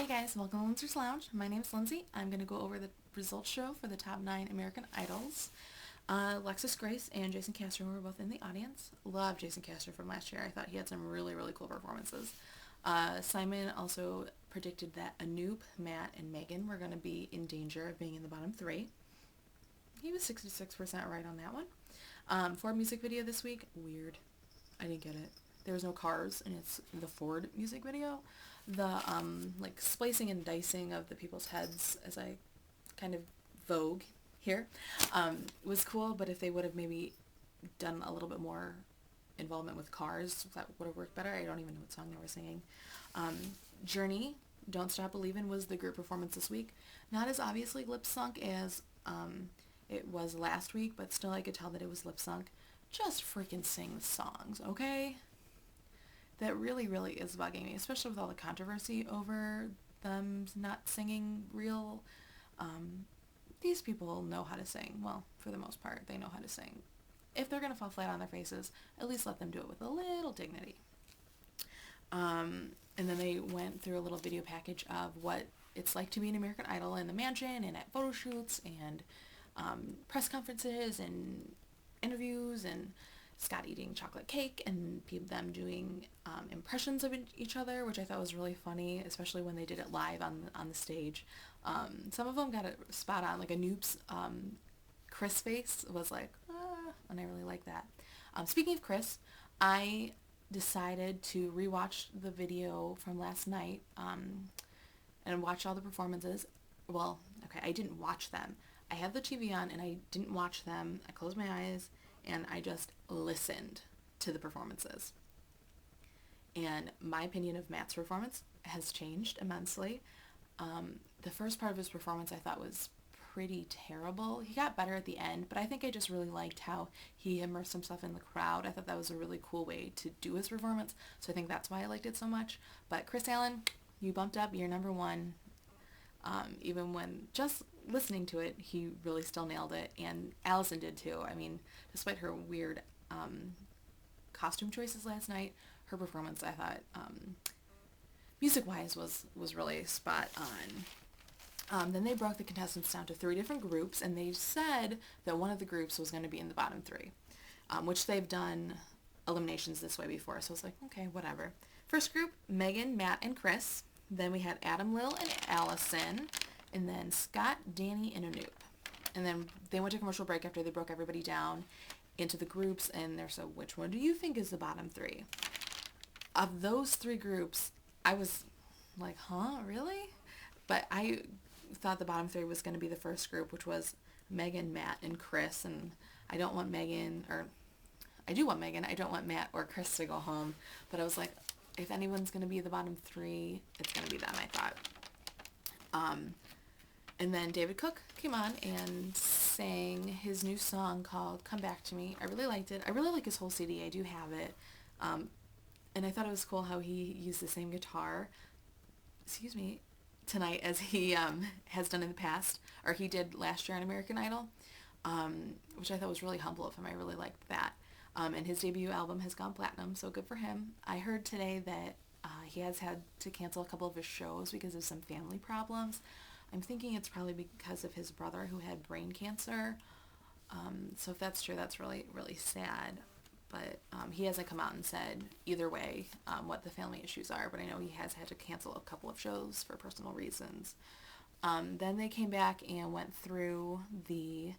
guys, welcome to Lindsay's Lounge. My name is Lindsay. I'm going to go over the results show for the top 9 American Idols. Alexis Grace and Jason Castor were both in the audience. Love Jason Castor from last year. I thought he had some really, really cool performances. Simon also predicted that Anoop, Matt, and Megan were going to be in danger of being in the bottom 3. He was 66% right on that one. Ford music video this week, weird. I didn't get it. There was no cars, and it's the Ford music video. The like splicing and dicing of the people's heads, as I kind of vogue here, was cool, but if they would have maybe done a little bit more involvement with cars, that would have worked better. I don't even know what song they were singing. Journey, Don't Stop Believin' was the group performance this week. Not as obviously lip-sunk as it was last week, but still I could tell that it was lip-sunk. Just freaking sing the songs, okay? That really, really is bugging me, especially with all the controversy over them not singing real. These people know how to sing. Well, for the most part, they know how to sing. If they're going to fall flat on their faces, at least let them do it with a little dignity. And then they went through a little video package of what it's like to be an American Idol in the mansion and at photo shoots and press conferences and interviews and Scott eating chocolate cake and them doing impressions of each other, which I thought was really funny, especially when they did it live on the stage. Some of them got it spot on, like Anoop's Chris face was like, and I really like that. Speaking of Chris, I decided to rewatch the video from last night and watch all the performances. Well, okay, I didn't watch them. I had the TV on and I didn't watch them. I closed my eyes and I just listened to the performances. And my opinion of Matt's performance has changed immensely. The first part of his performance I thought was pretty terrible. He got better at the end, but I think I just really liked how he immersed himself in the crowd. I thought that was a really cool way to do his performance, so I think that's why I liked it so much. But Chris Allen, you bumped up, you're number 1. Even when just listening to it, he really still nailed it, and Allison did too. I mean, despite her weird costume choices last night, her performance, I thought, music-wise, was really spot on. Then they broke the contestants down to 3 different groups, and they said that one of the groups was going to be in the bottom 3, which they've done eliminations this way before, so I was like, okay, whatever. First group, Megan, Matt, and Chris. Then we had Adam, Lil, and Allison. And then Scott, Danny, and Anoop. And then they went to commercial break after they broke everybody down into the groups. And they're so, which one do you think is the bottom 3? Of those 3 groups, I was like, huh, really? But I thought the bottom 3 was going to be the first group, which was Megan, Matt, and Chris. And I don't want Megan, or I do want Megan. I don't want Matt or Chris to go home. But I was like, if anyone's going to be the bottom 3, it's going to be them, I thought. And then David Cook came on and sang his new song called Come Back to Me. I really liked it. I really like his whole CD. I do have it. And I thought it was cool how he used the same guitar, tonight as he has done in the past, or he did last year on American Idol, which I thought was really humble of him. I really liked that. And his debut album has gone platinum, so good for him. I heard today that he has had to cancel a couple of his shows because of some family problems. I'm thinking it's probably because of his brother who had brain cancer. So if that's true, that's really, really sad. But he hasn't come out and said either way what the family issues are, but I know he has had to cancel a couple of shows for personal reasons. Then they came back and went through the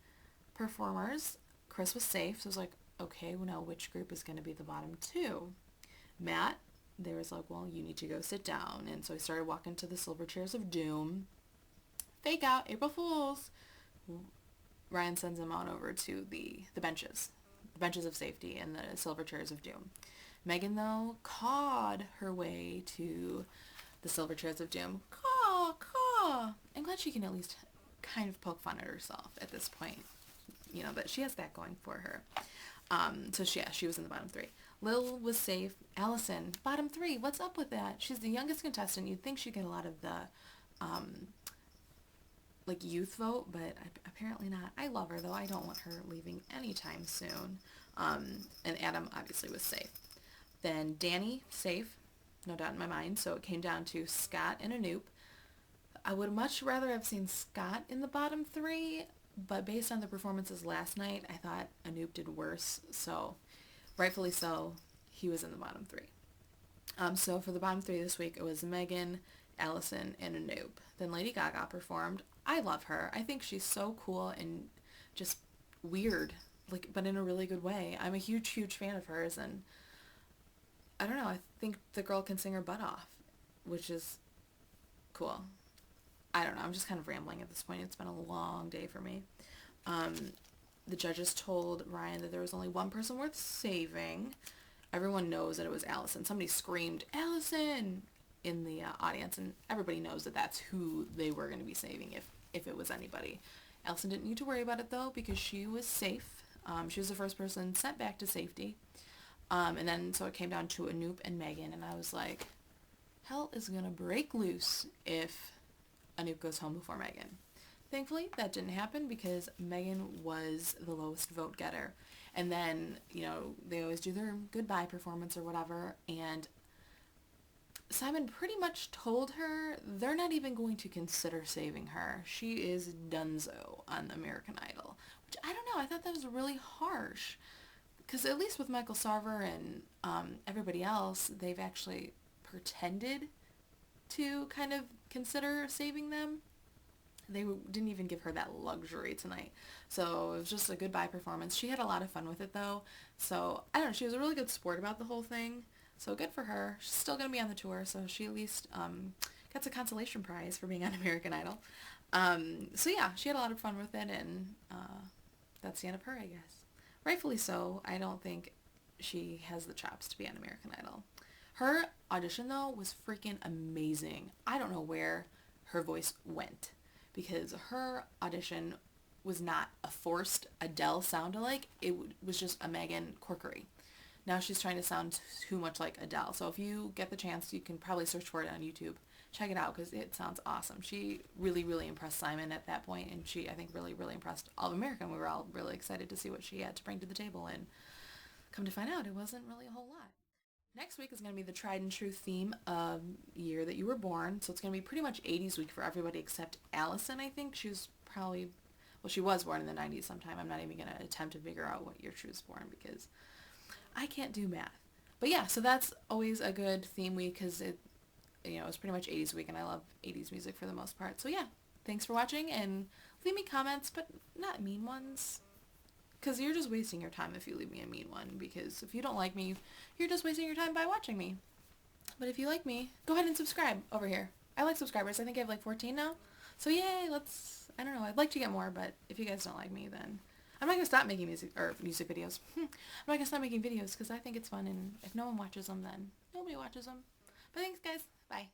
performers. Chris was safe, so I was like, okay, well, now which group is going to be the bottom 2? Matt, they was like, well, you need to go sit down. And so he started walking to the silver chairs of doom. Fake out, April Fools. Ryan sends him on over to the benches of safety and the silver chairs of doom. Megan, though, cawed her way to the silver chairs of doom. Caw. I'm glad she can at least kind of poke fun at herself at this point. You know, that she has that going for her. So she was in the bottom 3. Lil was safe. Allison, bottom 3. What's up with that? She's the youngest contestant. You'd think she'd get a lot of the youth vote, but apparently not. I love her though. I don't want her leaving anytime soon. And Adam obviously was safe. Then Danny, safe, no doubt in my mind. So it came down to Scott and Anoop. I would much rather have seen Scott in the bottom three, but based on the performances last night, I thought Anoop did worse, so rightfully so, he was in the bottom three. So for the bottom three this week, it was Megan, Allison, and Anoop. Then Lady Gaga performed. I love her. I think she's so cool and just weird, like, but in a really good way. I'm a huge, huge fan of hers, and I don't know, I think the girl can sing her butt off, which is cool. I don't know, I'm just kind of rambling at this point. It's been a long day for me. Um, the judges told Ryan that there was only one person worth saving. Everyone knows that it was Allison. Somebody screamed, Allison, in the audience, and everybody knows that that's who they were going to be saving if it was anybody. Allison didn't need to worry about it, though, because she was safe. She was the first person sent back to safety. And then so it came down to Anoop and Megan, and I was like, hell is going to break loose if Anoop goes home before Megan. Thankfully, that didn't happen because Megan was the lowest vote getter. And then, they always do their goodbye performance or whatever, and Simon pretty much told her they're not even going to consider saving her. She is donezo on American Idol, which I don't know, I thought that was really harsh. Because at least with Michael Sarver and everybody else, they've actually pretended to kind of consider saving them. They didn't even give her that luxury tonight. So it was just a goodbye performance. She had a lot of fun with it, though. So, I don't know, she was a really good sport about the whole thing. So good for her. She's still going to be on the tour, so she at least gets a consolation prize for being on American Idol. So yeah, she had a lot of fun with it, and that's the end of her, I guess. Rightfully so. I don't think she has the chops to be on American Idol. Her audition, though, was freaking amazing. I don't know where her voice went, because her audition was not a forced Adele sound-alike. It was just a Megan Corkery. Now she's trying to sound too much like Adele. So if you get the chance, you can probably search for it on YouTube. Check it out because it sounds awesome. She really, really impressed Simon at that point, and she, I think, really, really impressed all of America. We were all really excited to see what she had to bring to the table, and come to find out, it wasn't really a whole lot. Next week is going to be the tried and true theme of year that you were born. So it's going to be pretty much 80s week for everybody except Allison, I think. She was probably, well, she was born in the 90s sometime. I'm not even going to attempt to figure out what year she was born because I can't do math. But yeah, so that's always a good theme week because it's pretty much 80s week, and I love 80s music for the most part. So yeah, thanks for watching, and leave me comments, but not mean ones. Because you're just wasting your time if you leave me a mean one, because if you don't like me, you're just wasting your time by watching me. But if you like me, go ahead and subscribe over here. I like subscribers. I think I have like 14 now. So yay, I don't know, I'd like to get more, but if you guys don't like me, then I'm not going to stop making music videos. I'm not going to stop making videos because I think it's fun, and if no one watches them, then nobody watches them. But thanks, guys. Bye.